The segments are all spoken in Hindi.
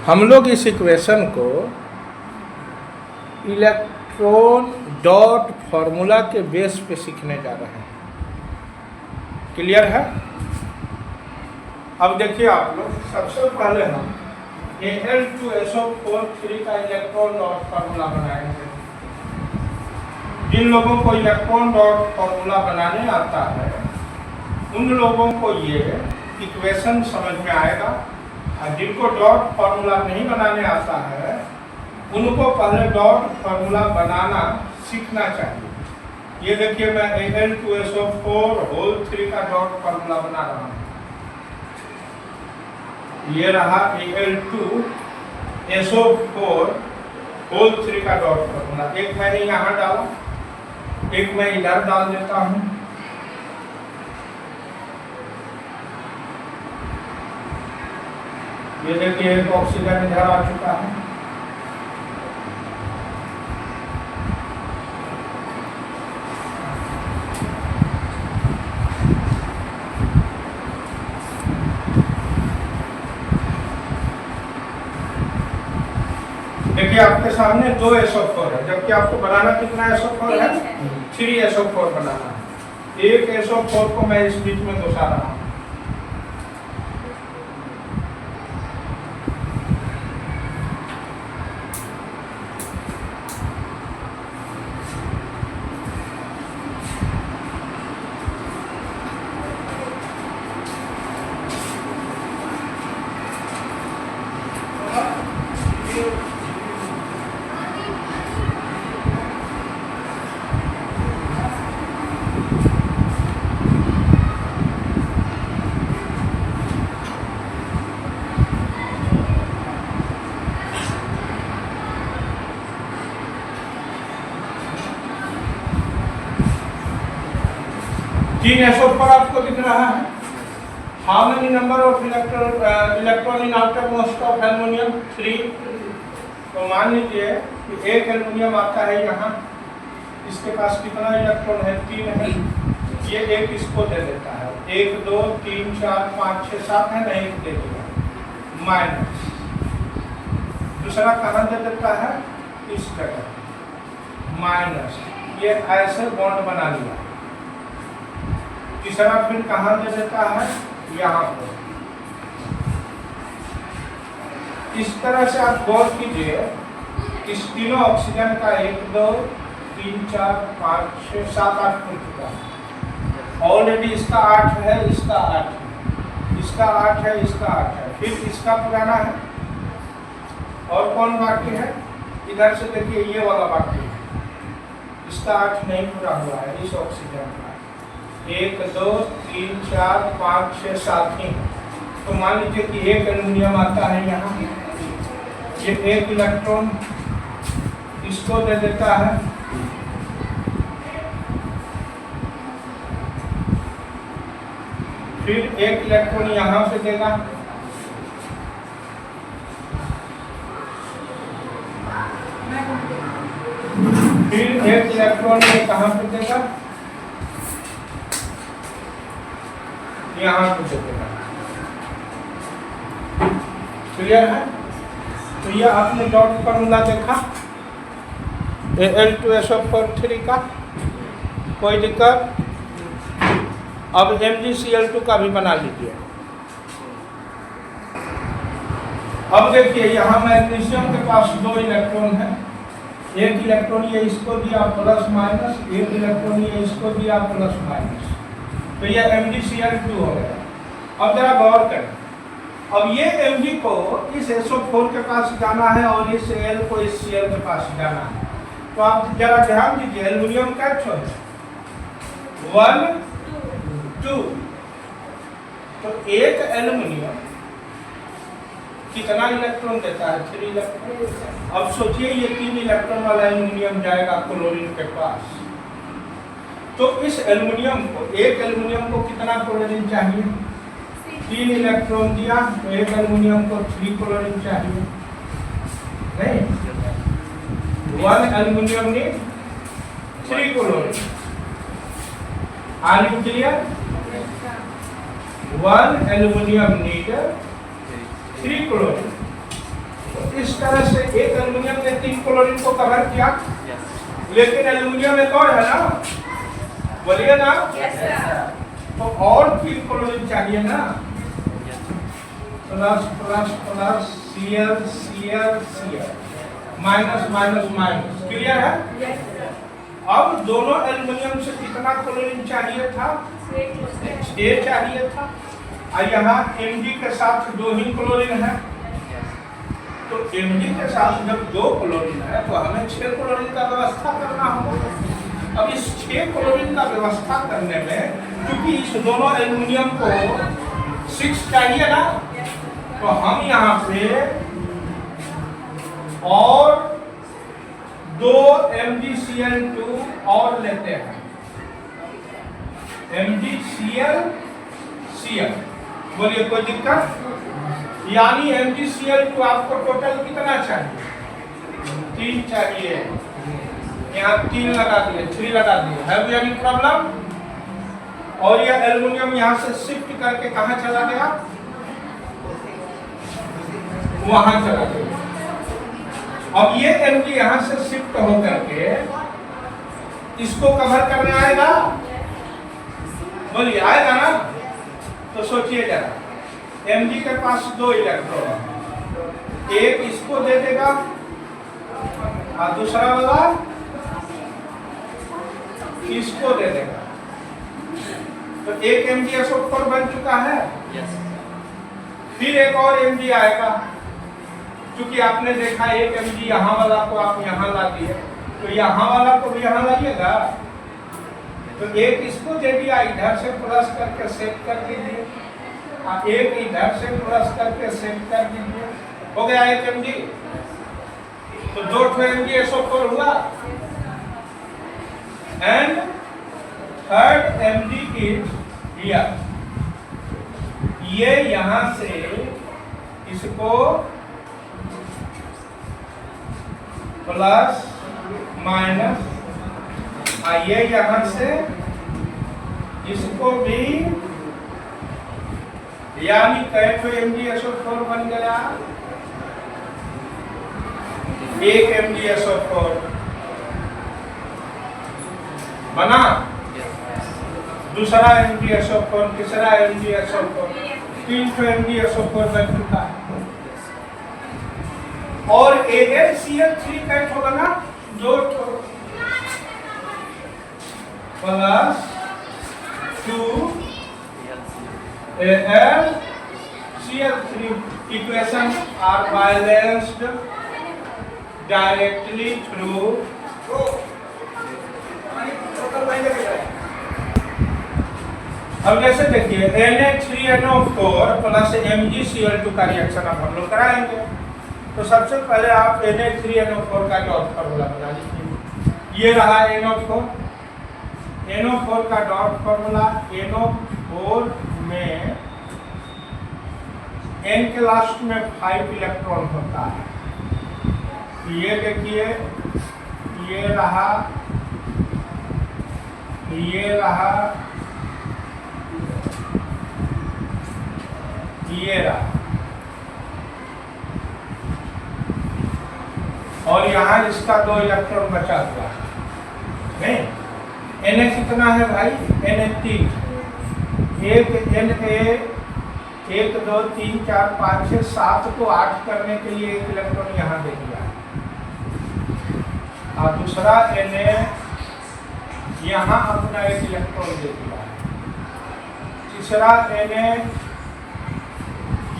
हम लोग इस इक्वेशन को इलेक्ट्रॉन डॉट फॉर्मूला के बेस पे सीखने जा रहे हैं। क्लियर है? अब देखिए आप लोग, सबसे पहले हम Al2SO4 का इलेक्ट्रॉन डॉट फॉर्मूला बनाएंगे। जिन लोगों को इलेक्ट्रॉन डॉट फॉर्मूला बनाने आता है उन लोगों को ये इक्वेशन समझ में आएगा, और जिनको डॉट फॉर्मूला नहीं बनाने आता है उनको पहले डॉट फॉर्मूला बनाना सीखना चाहिए। ये देखिए, मैं Al2SO4 का डॉट फॉर्मूला बना रहा हूँ। ये रहा Al2SO4 का डॉट फॉर्मूला। एक मैंने यहाँ डाला, एक मैं इधर डाल देता हूँ। ये देखिए, एक ऑक्सीजन इधर आ चुका है। देखिए, आपके सामने 2 SO4 है, जबकि आपको बनाना कितना SO4 है? 3 SO4 बनाना है। एक SO4 को मैं इस बीच में घुसा रहा हूँ। तीन SO4 आपको दिख रहा है। How many number of electron in outer most of aluminium? 3। तो मान लीजिए कि एक एल्युमिनियम आता है यहाँ, इसके पास कितना इलेक्ट्रॉन है? 3 है। ये एक इसको दे देता है। 1 2 3 4 5 6 7 है ना, एक दे दिया माइनस। दूसरा कहाँ दे देता है? इस जगह माइनस। ये ऐसे बॉन्ड बना लिया। तीसरा फिर कहाँ दे देता है? यहाँ पर। इस तरह से आप गौर कीजिए, इस तीनों ऑक्सीजन का 1 2 3 4 5 6 7 8 खुल चुका है। ऑलरेडी इसका 8 है, इसका 8 है, इसका 8 है, इसका 8 है, फिर इसका पुराना है। और कौन बाकी है? इधर से देखिए, ये वाला बाकी है, इसका 8 नहीं पूरा हुआ है, इस ऑक्सीजन का। 1 2 3 4 5 6 7 ही। तो मान लीजिए कि एक एल्युमिनियम आता है यहाँ, ये एक इलेक्ट्रॉन इसको दे देता है। फिर एक इलेक्ट्रॉन यहाँ से देगा, फिर एक इलेक्ट्रॉन ये कहाँ पे देगा? यहाँ पे देगा। क्लियर है? तो ये आपने डॉट फॉर्मूला देखा Al2SO4 का। कोई दिक्कत? अब MgCl2 का भी बना लीजिए। अब देखिए, यहाँ मैग्नीशियम के पास 2 इलेक्ट्रॉन है। एक इलेक्ट्रॉन ये इसको दिया प्लस माइनस, एक इलेक्ट्रॉन ये इसको दिया प्लस माइनस। तो ये MgCl2 हो गया। अब जरा गौर करें, अब ये Mg को इस SO4 के पास जाना है और इस L को इस Cl के पास जाना है। तो आप जरा ध्यान दीजिए, एल्युमिनियम का है 1 2। तो एक एल्युमिनियम कितना इलेक्ट्रॉन देता है? 3 इलेक्ट्रॉन। अब सोचिए, ये 3 इलेक्ट्रॉन वाला एल्युमिनियम जाएगा क्लोरीन के पास। तो इस एल्युमिनियम को, एक एल्युमिनियम को कितना क्लोरीन चाहिए? 3 इलेक्ट्रॉन दिया, तो एक एल्युमिनियम को 3 क्लोरीन चाहिए। नहीं, 1 एल्युमिनियम ने 3 chlorine. Are you clear? 1 aluminium need 3 chlorine. तो इस तरह से एक एल्युमिनियम ने 3 क्लोरीन को कवर किया, लेकिन एल्युमिनियम एक और है ना, बोलिए ना। तो और 3 क्लोरीन चाहिए ना, plus plus plus Cl Cl Cl minus minus minus, clear है। अब दोनों एल्युमिनियम से कितना क्लोरीन चाहिए था? 6 चाहिए था। और यहाँ Mg के साथ 2 ही क्लोरीन है, तो Mg के साथ जब 2 क्लोरीन है तो हमें 6 क्लोरीन का व्यवस्था करना होगा। अब इस 6 क्लोरीन का व्यवस्था करने में, क्योंकि इस दोनों एल्युमिनियम को 6 चाहिए ना, तो हम यहाँ पे और 2 MgCl2 और लेते हैं, MgCl Cl, बोलिए कोई दिक्कत? यानी MgCl2 आपको टोटल कितना चाहिए? 3 चाहिए। यहाँ 3 लगा दिए, 3 लगा दिए। Have you any problem? और यह एल्युमिनियम यहाँ से शिफ्ट करके कहाँ चला गया? वहां चला गया। अब ये Mg यहाँ से शिफ्ट हो करके इसको कवर करने आएगा, बोलिए आएगा ना? तो सोचिए जरा, Mg के पास 2 इलेक्ट्रॉन, एक इसको दे देगा और दूसरा वाला इसको दे देगा, तो एक MgSO4 बन चुका है। फिर एक और Mg आएगा, क्योंकि आपने देखा एक Mg यहाँ वाला को आप यहाँ ला दिए, तो यहाँ वाला को भी यहाँ लाइएगा, तो एक इसको दे दिया, इधर से प्लस करके सेट कर दीजिए, और एक इधर से प्लस करके सेट कर दीजिए, हो गया एक Mg। तो 2 MgSO4 हुआ, and third Mg is here. ये यहाँ से इसको प्लस माइनस, ये यहाँ से इसको भी, यानी कैसे MgSO4 बन गया? एक MgSO4 बना, दूसरा MgSO4, तीसरा MgSO4, 3 MgSO4 बन चुका है। और AlCl3 कैट होगा ना, 2 plus 2 AlCl3 equation are balanced directly through अब जैसे देखिए Na3NO4 प्लस MgCl2 का रिएक्शन अब हम लोग कराएंगे। तो सबसे पहले आप Na3NO4 का डॉट फार्मूला बना लीजिए। ये रहा NO4, NO4 का डॉट फार्मूला, NO4 में N के लास्ट में 5 इलेक्ट्रॉन होता है। ये देखिए, ये रहा, ये रहा, ये रहा, और यहाँ इसका 2 इलेक्ट्रॉन बचा हुआ है। Na कितना है भाई? Na3, एक Na 1 2 3 4 5 6 7 को 8 करने के लिए 1 इलेक्ट्रॉन यहाँ दे दिया है, और दूसरा Na यहाँ अपना 1 इलेक्ट्रॉन दे दिया है, तीसरा Na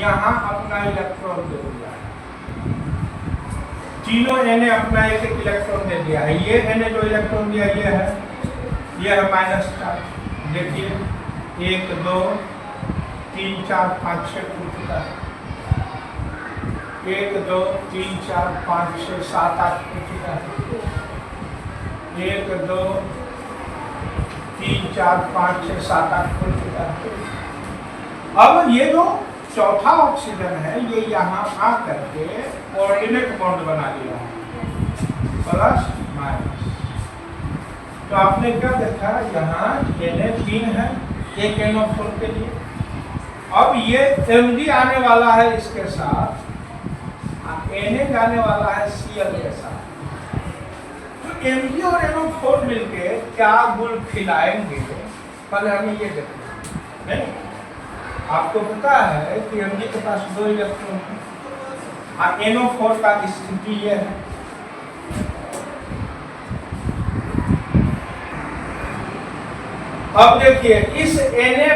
यहाँ अपना इलेक्ट्रॉन दे दिया है, तीनों Na अपना 1 इलेक्ट्रॉन दे दिया है। ये Na जो इलेक्ट्रॉन दिया ये है माइनस चार्ज। देखिए 1 2 3 4 5 6 टूट चुका है, 1 2 3 4 5 6 7 8 टूट चुका है, 1 2 3 4 5 6 7 8 टूट चुका है। अब ये जो चौथा ऑक्सीजन है ये यहाँ आ करके ऑर्डिनेट बॉन्ड बना लिया है, प्लस माइनस। तो आपने क्या देखा, यहाँ Na3 है एक NO4 के लिए। अब ये Mg आने वाला है इसके साथ, Na जाने वाला है Cl के साथ। तो Mg और NO4 मिलके क्या गुण खिलाएंगे, पहले हमें ये देखना। नहीं, आपको पता है कि Mg के पास 2 इलेक्ट्रॉन है और NO4 का स्थिति ये है। अब देखिए इस Na,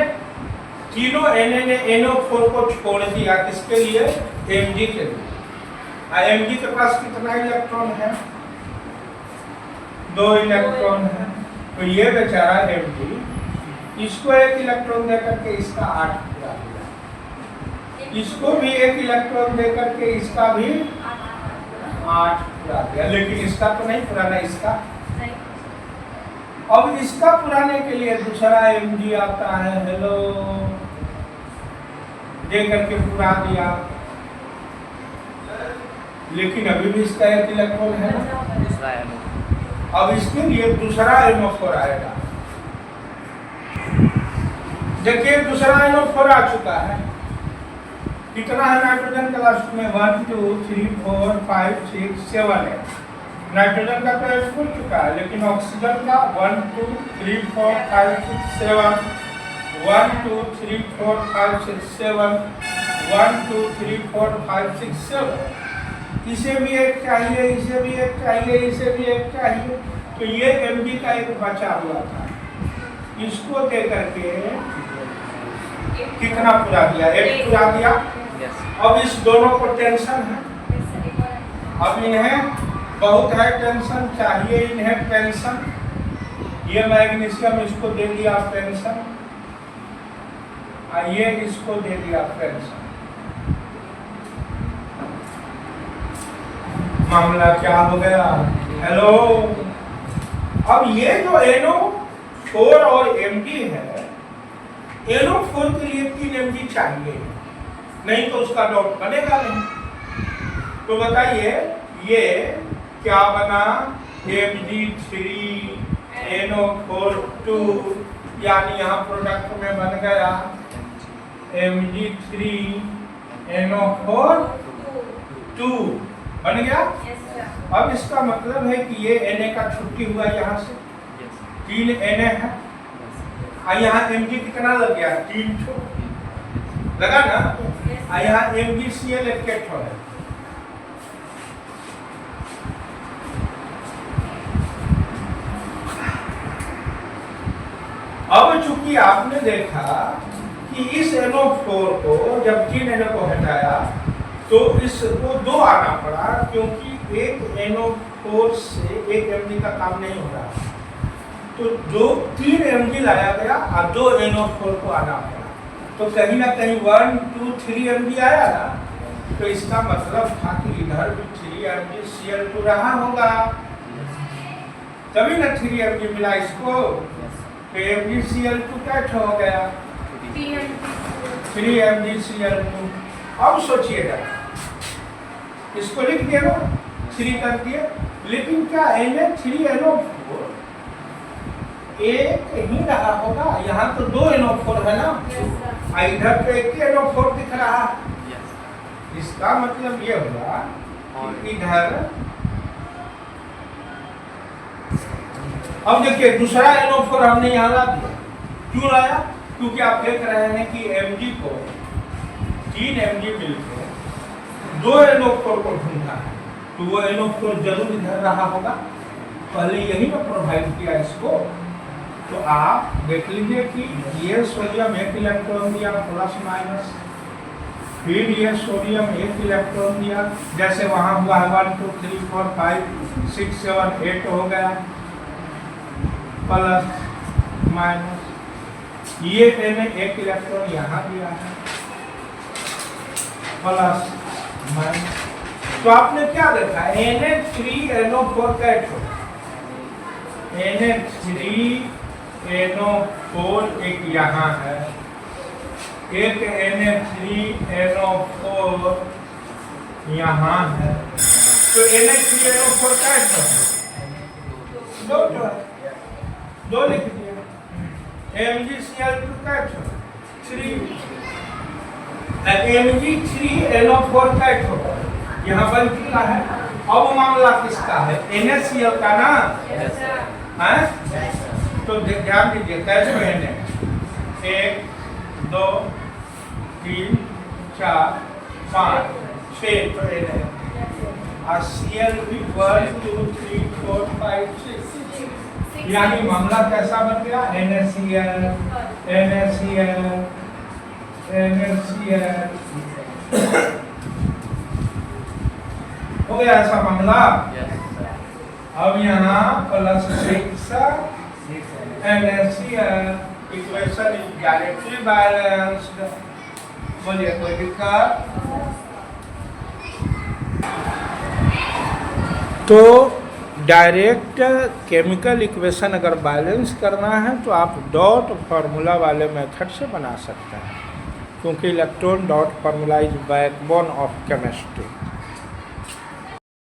तीनों Na ने NO4 को छोड़ दिया, किसके लिए? Mg के लिए। Mg के पास कितना इलेक्ट्रॉन है? 2 इलेक्ट्रॉन है। तो ये बेचारा Mg, इसको 1 इलेक्ट्रॉन देकर के इसका 8 पूरा दिया, इसको भी 1 इलेक्ट्रॉन देकर के इसका भी 8 पूरा दिया, लेकिन इसका तो नहीं पुराना, इसका। अब इसका पुराने के लिए दूसरा Mg आता है, हेलो, दे करके पूरा दिया, लेकिन अभी भी इसका 1 इलेक्ट्रॉन है ना। अब इसके लिए दूसरा NO4 आएगा। देखिए दूसरा NO4 आ चुका है। कितना है नाइट्रोजन का लास्ट में? 1 2 3 4 5 6 7 है। नाइट्रोजन का तो फुल चुका है, लेकिन ऑक्सीजन का 1 2 3 4 5 6 7 1 2 3 4 5 6 7 1 2 3 4 5 6 7। इसे भी एक चाहिए, इसे भी एक चाहिए, इसे भी एक चाहिए। तो ये Mg का एक बचा हुआ था, इसको दे करके कितना पूरा दिया? 1 पूरा दिया। अब इस दोनों को टेंशन है, अब इन्हें बहुत है टेंशन, चाहिए इन्हें टेंशन। ये मैग्नीशियम इसको दे दिया टेंशन, ये इसको दे दिया टेंशन। मामला क्या हो गया? हेलो, अब ये जो NO4 और Mg है, NO4 के लिए 3 Mg चाहिए, नहीं तो उसका डॉट बनेगा नहीं। तो बताइए ये क्या बना? Mg3 NO4 2, यानी यहाँ प्रोडक्ट में बन गया Mg3 NO4 2 बन गया। अब इसका मतलब है कि ये Na का छुट्टी हुआ यहाँ से, 3 Na है, और यहाँ Mg कितना लग गया? 3 लगा ना। और यहाँ MgCl एक है। अब चूंकि आपने देखा कि इस NO4 को जब 3 Na को हटाया तो इसको 2 आना पड़ा, क्योंकि एक NO4 से 1 Mg का काम नहीं हो रहा, तो 3 Mg लाया गया और 2 NO4 को आना पड़ा। तो कहीं ना कहीं 1 2 3 Mg आया ना, तो इसका मतलब था कि इधर भी 3 MgCl2 रहा होगा, तभी ना 3 Mg मिला इसको। तो MgCl2 क्या हो गया? 3 MgCl2। अब सोचिएगा, इसको लिख दिया ना, 3 कर दिए, लेकिन क्या Na3NO4 एक ही रहा होगा? यहाँ तो 2 NO4 है ना, इधर तो एक ही NO4 दिख रहा। इसका मतलब ये हुआ कि इधर, अब देखिए दूसरा NO4 हमने यहाँ ला दिया। क्यों लाया? क्योंकि आप देख रहे हैं कि Mg को 3 Mg मिलकर 2 NO4 को ढूंढा है, तो वो NO4 जरूर इधर रहा होगा, पहले यही में प्रोवाइड किया इसको। तो आप देख लीजिए कि ये सोडियम 1 इलेक्ट्रॉन दिया प्लस माइनस, फिर ये सोडियम 1 इलेक्ट्रॉन दिया, जैसे वहाँ हुआ है 1 2 3 4 5 6 7 8 हो गया, प्लस माइनस, ये मैंने 1 इलेक्ट्रॉन यहाँ दिया है, प्लस माइनस। तो आपने क्या देखा? Na3NO4 कैट हो, Na3NO4 एक यहाँ है, एक Na3NO4 यहाँ है, तो Na3NO4 कैट हो, 2 जो है, 2 लिख दिया। MgCl2 कैट हो 3, Mg3NO4 कैट हो, यहाँ बन चुका है। अब मामला किसका है? NaCl का ना है। तो ध्यान दीजिए कैसे है। 1 2 3 4 5 6 तो है। और Cl भी 1 2 3 4 5 6, यानी मामला कैसा बन गया? NaCl NaCl NaCl हो गया ऐसा मामला। अब यहाँ plus 6 NaCl, equation is directly balanced. बोलिए कोई दिक्कत? तो डायरेक्ट केमिकल इक्वेशन अगर बैलेंस करना है तो आप डॉट फार्मूला वाले मेथड से बना सकते हैं, क्योंकि electron dot formula is backbone of chemistry.